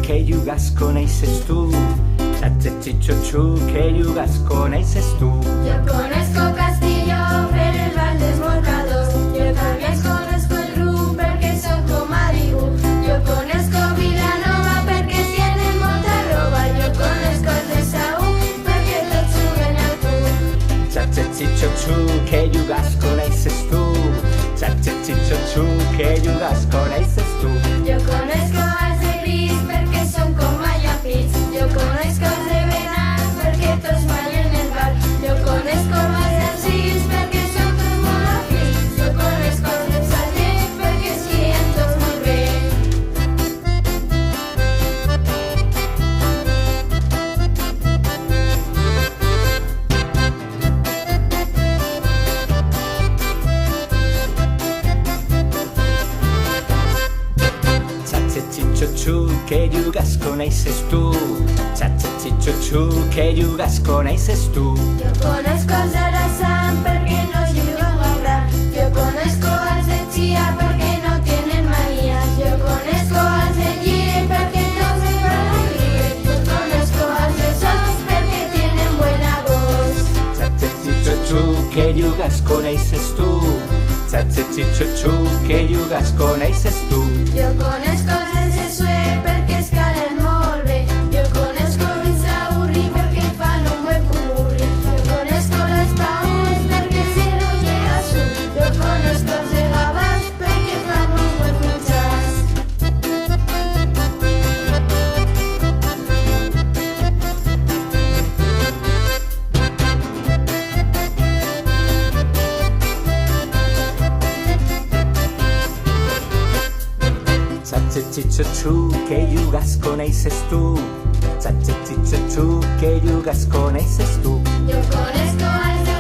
que jugas coneixes tu. Cha-cha-chi-cho-chu, que jugas coneixes tu. Yo conozco Castillo, pero el Vall Desmorcados. Yo también conozco el Rum, porque son com Maribu. Yo conozco Vilanova, perquè tienen molta roba. Yo conozco el de Saúl, perquè tots juguen al club. Cha-cha-chi-cho-chu, que jugas coneixes tu. Cha-cha-chi-cho-chu, que jugas coneixes tu. Yo conozco els de Gris, perquè són com Mayapits. Yo conozco els de Benás, perquè tots ballen el ball. Yo conozco els dels Sils, perquè són tots molt afins. Yo conozco els del Sallent, perquè es guien tots molt bé. Cha-cha-chi-cho-chu, que jugas coneixes tu. Cha-cha-chi-cho-chu, que jugas coneixes tu. Yo conozco els de la Sam, perquè no juguen al gra. Yo conozco els de Chia, perquè no tienen manías. Yo conozco els de Gil, perquè tots se van a libre. Yo conozco els de Sos, perquè tienen buena voz. Cha-cha-chi-cho-chu, que jugas coneixes tu. Cha-cha-chi-cho-chu, que jugas coneixes tu. Yo conozco els de Sue, perquè es calen molt bé. Yo conozco els d'Aurri, perquè fan un buen purri. Yo conozco les Pauls, perquè si no llega su. Yo conozco els de Gavàs, perquè fan un buen jazz. Cha-cha-chi-cho-chu, que jugas coneixes tu. Cha-cha-chi-cho-chu, que jugas coneixes tu. Yo conozco els de